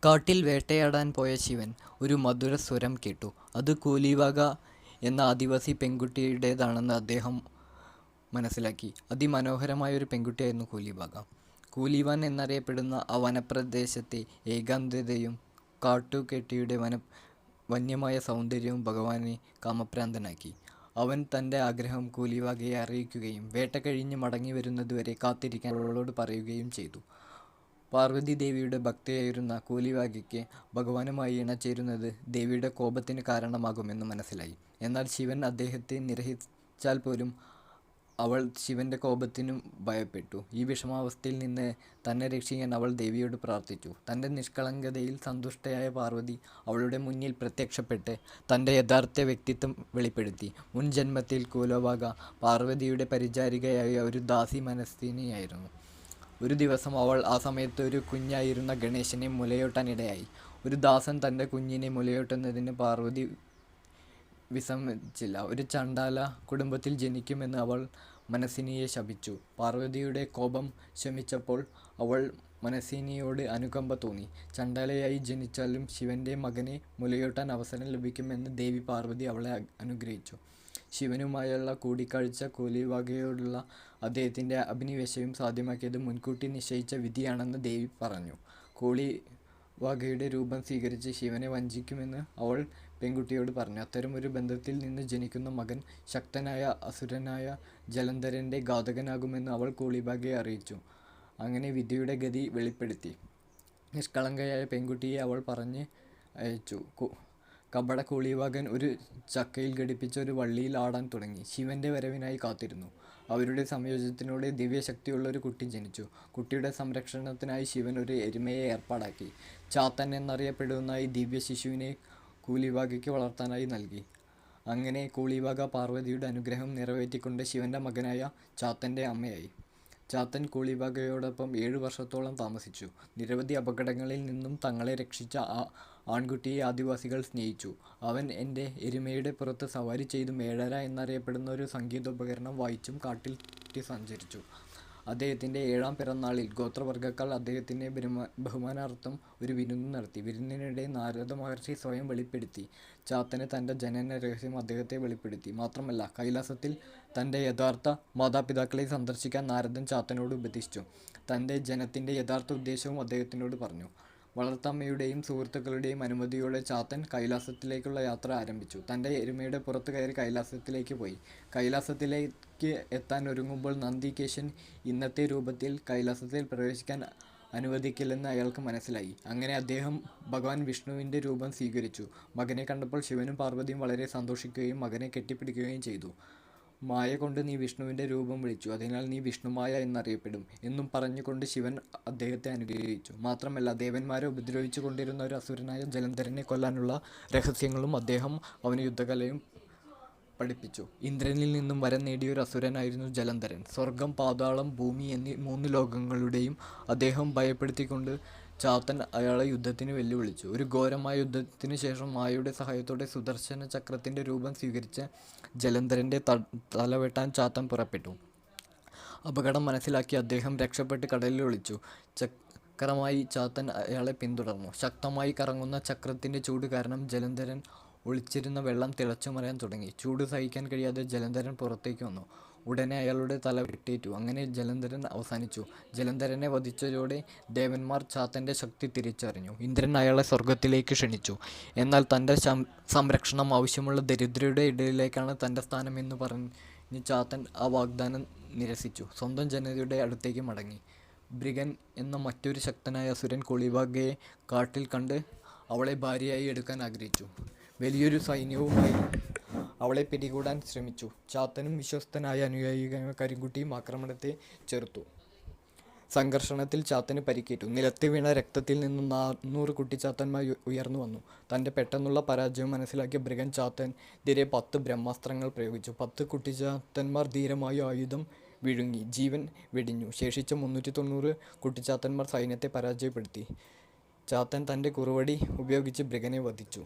കാട്ടിൽ വേട്ടയാടാൻ പോയ ശിവൻ ഒരു മധുരസ്വരം കേട്ടു. അത് കൂലിവാക എന്ന ആദിവാസി പെൺകുട്ടിയുടേതാണെന്ന് അദ്ദേഹം മനസ്സിലാക്കി. അതിമനോഹരമായൊരു പെൺകുട്ടിയായിരുന്നു കൂലിവാക. കൂലിവാൻ എന്നറിയപ്പെടുന്ന ആ വനപ്രദേശത്തെ ഏകാന്തതയും കാട്ടുകെട്ടിയുടെ വന്യമായ സൗന്ദര്യവും ഭഗവാനെ കാമഭ്രാന്തനാക്കി. അവൻ തൻ്റെ ആഗ്രഹം കൂലിവാകയെ അറിയിക്കുകയും വേട്ട കഴിഞ്ഞ് മടങ്ങി വരുന്നതുവരെ കാത്തിരിക്കാൻ അവളോട് പറയുകയും ചെയ്തു. പാർവതി ദേവിയുടെ ഭക്തയായിരുന്ന കൂലിവാകയ്ക്ക് ഭഗവാനുമായി ഇണചേരുന്നത് ദേവിയുടെ കോപത്തിന് കാരണമാകുമെന്ന് മനസ്സിലായി. എന്നാൽ ശിവൻ അദ്ദേഹത്തെ നിരസിച്ചാൽ പോലും അവൾ ശിവൻ്റെ കോപത്തിനും ഭയപ്പെട്ടു. ഈ വിഷമാവസ്ഥയിൽ നിന്ന് തന്നെ രക്ഷിക്കാൻ അവൾ ദേവിയോട് പ്രാർത്ഥിച്ചു. തൻ്റെ നിഷ്കളങ്കതയിൽ സന്തുഷ്ടയായ പാർവതി അവളുടെ മുന്നിൽ പ്രത്യക്ഷപ്പെട്ട് തൻ്റെ യഥാർത്ഥ വ്യക്തിത്വം വെളിപ്പെടുത്തി. മുൻ ജന്മത്തിൽ കൂലിവാക പാർവതിയുടെ പരിചാരികയായ ഒരു ദാസി മനസ്വിനിയായിരുന്നു. ഒരു ദിവസം അവൾ ആ സമയത്ത് ഒരു കുഞ്ഞായിരുന്ന ഗണേശനെ മുലയൂട്ടാനിടയായി. ഒരു ദാസൻ തൻ്റെ കുഞ്ഞിനെ മുലയൂട്ടുന്നതിന് പാർവതി വിസമ്മതിച്ചില്ല. ഒരു ചണ്ഡാല കുടുംബത്തിൽ ജനിക്കുമെന്ന് അവൾ മനസ്വിനിയെ ശപിച്ചു. പാർവതിയുടെ കോപം ശമിച്ചപ്പോൾ അവൾ മനസ്വിനിയോട് അനുകമ്പ തോന്നി. ചണ്ഡാലയായി ജനിച്ചാലും ശിവൻ്റെ മകനെ മുലയൂട്ടാൻ അവസരം ലഭിക്കുമെന്ന് ദേവി പാർവതി അവളെ അനുഗ്രഹിച്ചു. ശിവനുമായുള്ള കൂടിക്കാഴ്ച കൂലിവാകയോടുള്ള അദ്ദേഹത്തിൻ്റെ അഭിനിവേശവും സാധ്യമാക്കിയത് മുൻകൂട്ടി നിശ്ചയിച്ച വിധിയാണെന്ന് ദേവി പറഞ്ഞു. കൂലിവാകയുടെ രൂപം സ്വീകരിച്ച് ശിവനെ വഞ്ചിക്കുമെന്ന് അവൾ പെൺകുട്ടിയോട് പറഞ്ഞു. അത്തരമൊരു ബന്ധത്തിൽ നിന്ന് ജനിക്കുന്ന മകൻ ശക്തനായ അസുരനായ ജലന്ധരൻ്റെ ഘാതകനാകുമെന്ന് അവൾ കൂലിവാകയെ അറിയിച്ചു. അങ്ങനെ വിധിയുടെ ഗതി വെളിപ്പെടുത്തി. നിഷ്കളങ്കയായ പെൺകുട്ടിയെ അവൾ പറഞ്ഞ് അയച്ചു. കപട കൂലിവാകൻ ഒരു ചക്കയിൽ ഘടിപ്പിച്ച ഒരു വള്ളിയിൽ ആടാൻ തുടങ്ങി. ശിവൻ്റെ വരവിനായി കാത്തിരുന്നു. അവരുടെ സംയോജനത്തിലൂടെ ദിവ്യശക്തിയുള്ള ഒരു കുട്ടി ജനിച്ചു. കുട്ടിയുടെ സംരക്ഷണത്തിനായി ശിവൻ ഒരു എരുമയെ ഏർപ്പാടാക്കി. ചാത്തൻ എന്നറിയപ്പെടുന്ന ഈ ദിവ്യ ശിശുവിനെ കൂലിവാകയ്ക്ക് വളർത്താനായി നൽകി. അങ്ങനെ കൂലിവാക പാർവതിയുടെ അനുഗ്രഹം നിറവേറ്റിക്കൊണ്ട് ശിവൻ്റെ മകനായ ചാത്തൻ്റെ അമ്മയായി. ചാത്തൻ കൂലിവാകയോടൊപ്പം 7 വർഷത്തോളം താമസിച്ചു. നിരവധി അപകടങ്ങളിൽ നിന്നും തങ്ങളെ രക്ഷിച്ച ആ ആൺകുട്ടിയെ ആദിവാസികൾ സ്നേഹിച്ചു. അവൻ എൻ്റെ എരുമയുടെ പുറത്ത് സവാരി ചെയ്തും മേഴര എന്നറിയപ്പെടുന്ന ഒരു സംഗീതോപകരണം വായിച്ചും കാട്ടിൽ സഞ്ചരിച്ചു. അദ്ദേഹത്തിൻ്റെ 7ാം പിറന്നാളിൽ ഗോത്രവർഗ്ഗക്കാർ അദ്ദേഹത്തിൻ്റെ ബഹുമാനാർത്ഥം ഒരു വിരുന്ന് നടത്തി. വിരുന്നിനിടെ നാരദ മഹർഷി സ്വയം വെളിപ്പെടുത്തി. ചാത്തന് തൻ്റെ ജനന രഹസ്യം അദ്ദേഹത്തെ വെളിപ്പെടുത്തി. മാത്രമല്ല കൈലാസത്തിൽ തൻ്റെ യഥാർത്ഥ മാതാപിതാക്കളെ സന്ദർശിക്കാൻ നാരദൻ ചാത്തനോട് ഉപദേശിച്ചു. തൻ്റെ ജനത്തിൻ്റെ യഥാർത്ഥ ഉദ്ദേശവും അദ്ദേഹത്തിനോട് പറഞ്ഞു. വളർത്തമ്മയുടെയും സുഹൃത്തുക്കളുടെയും അനുമതിയോടെ ചാത്തൻ കൈലാസത്തിലേക്കുള്ള യാത്ര ആരംഭിച്ചു. തൻ്റെ എരുമയുടെ പുറത്ത് കയറി കൈലാസത്തിലേക്ക് പോയി. കൈലാസത്തിലേക്ക് എത്താൻ ഒരുങ്ങുമ്പോൾ നന്ദികേശൻ ഇന്നത്തെ രൂപത്തിൽ കൈലാസത്തിൽ പ്രവേശിക്കാൻ അനുവദിക്കില്ലെന്ന് അയാൾക്ക് മനസ്സിലായി. അങ്ങനെ അദ്ദേഹം ഭഗവാൻ വിഷ്ണുവിൻ്റെ രൂപം സ്വീകരിച്ചു. മകനെ കണ്ടപ്പോൾ ശിവനും പാർവതിയും വളരെ സന്തോഷിക്കുകയും മകനെ കെട്ടിപ്പിടിക്കുകയും ചെയ്തു. മായ കൊണ്ട് നീ വിഷ്ണുവിൻ്റെ രൂപം വിളിച്ചു, അതിനാൽ നീ വിഷ്ണുമായ എന്നറിയപ്പെടും എന്നും പറഞ്ഞുകൊണ്ട് ശിവൻ അദ്ദേഹത്തെ അനുഗ്രഹിച്ചു. മാത്രമല്ല ദേവന്മാരെ ഉപദ്രവിച്ചു കൊണ്ടിരുന്ന ഒരു അസുരനായ ജലന്ധരനെ കൊല്ലാനുള്ള രഹസ്യങ്ങളും അദ്ദേഹം അവന് യുദ്ധകലയും പഠിപ്പിച്ചു. ഇന്ദ്രനിൽ നിന്നും വരം നേടിയൊരു അസുരനായിരുന്നു ജലന്ധരൻ. സ്വർഗം, പാതാളം, ഭൂമി എന്നീ 3 ലോകങ്ങളുടെയും അദ്ദേഹം ഭയപ്പെടുത്തിക്കൊണ്ട് ചാത്തൻ അയാളെ യുദ്ധത്തിന് വെല്ലുവിളിച്ചു. ഒരു ഘോരമായ യുദ്ധത്തിന് ശേഷം മായയുടെ സഹായത്തോടെ സുദർശന ചക്രത്തിൻ്റെ രൂപം സ്വീകരിച്ച് ജലന്ധരൻ്റെ തല വെട്ടാൻ ചാത്തൻ പുറപ്പെട്ടു. അപകടം മനസ്സിലാക്കി അദ്ദേഹം രക്ഷപ്പെട്ട് കടലിൽ ഒളിച്ചു. ചക്രമായി ചാത്തൻ അയാളെ പിന്തുടർന്നു. ശക്തമായി കറങ്ങുന്ന ചക്രത്തിൻ്റെ ചൂട് കാരണം ജലന്ധരൻ ഒളിച്ചിരുന്ന വെള്ളം തിളച്ചുമറിയാൻ തുടങ്ങി. ചൂട് സഹിക്കാൻ കഴിയാതെ ജലന്ധരൻ പുറത്തേക്ക് വന്നു. ഉടനെ അയാളുടെ തല വെട്ടേറ്റു. അങ്ങനെ ജലന്ധരൻ അവസാനിച്ചു. ജലന്ധരനെ വധിച്ചതോടെ ദേവന്മാർ ചാത്തൻ്റെ ശക്തി തിരിച്ചറിഞ്ഞു. ഇന്ദ്രൻ അയാളെ സ്വർഗത്തിലേക്ക് ക്ഷണിച്ചു. എന്നാൽ തൻ്റെ സംരക്ഷണം ആവശ്യമുള്ള ദരിദ്രരുടെ ഇടയിലേക്കാണ് തൻ്റെ സ്ഥാനം എന്ന് പറഞ്ഞ് ചാത്തൻ ആ വാഗ്ദാനം നിരസിച്ചു. സ്വന്തം ജനതയുടെ അടുത്തേക്ക് മടങ്ങി. ബ്രിഗൻ എന്ന മറ്റൊരു ശക്തനായ അസുരൻ കൂലിവാകയെ കാട്ടിൽ കണ്ട് അവളെ ഭാര്യയായി എടുക്കാൻ ആഗ്രഹിച്ചു. വലിയൊരു സൈന്യവുമായി അവളെ പിടികൂടാൻ ശ്രമിച്ചു. ചാത്തനും വിശ്വസ്തനായ അനുയായിയായ കരിങ്കുട്ടിയും ആക്രമണത്തെ ചെറുത്തു. സംഘർഷണത്തിൽ ചാത്തന് പരിക്കേറ്റു. നിലത്ത് വീണ രക്തത്തിൽ നിന്നും 400 കുട്ടിച്ചാത്തന്മാർ ഉയർന്നു വന്നു. തൻ്റെ പെട്ടെന്നുള്ള പരാജയം മനസ്സിലാക്കിയ ബ്രിഗൻ ചാത്തനെതിരെ 10 ബ്രഹ്മാസ്ത്രങ്ങൾ പ്രയോഗിച്ചു. 10 കുട്ടിച്ചാത്തന്മാർ ധീരമായ ആയുധം വിഴുങ്ങി ജീവൻ വെടിഞ്ഞു. ശേഷിച്ച 390 കുട്ടിച്ചാത്തന്മാർ സൈന്യത്തെ പരാജയപ്പെടുത്തി. ചാത്തൻ തൻ്റെ കുറുവടി ഉപയോഗിച്ച് ബ്രിഗനെ വധിച്ചു.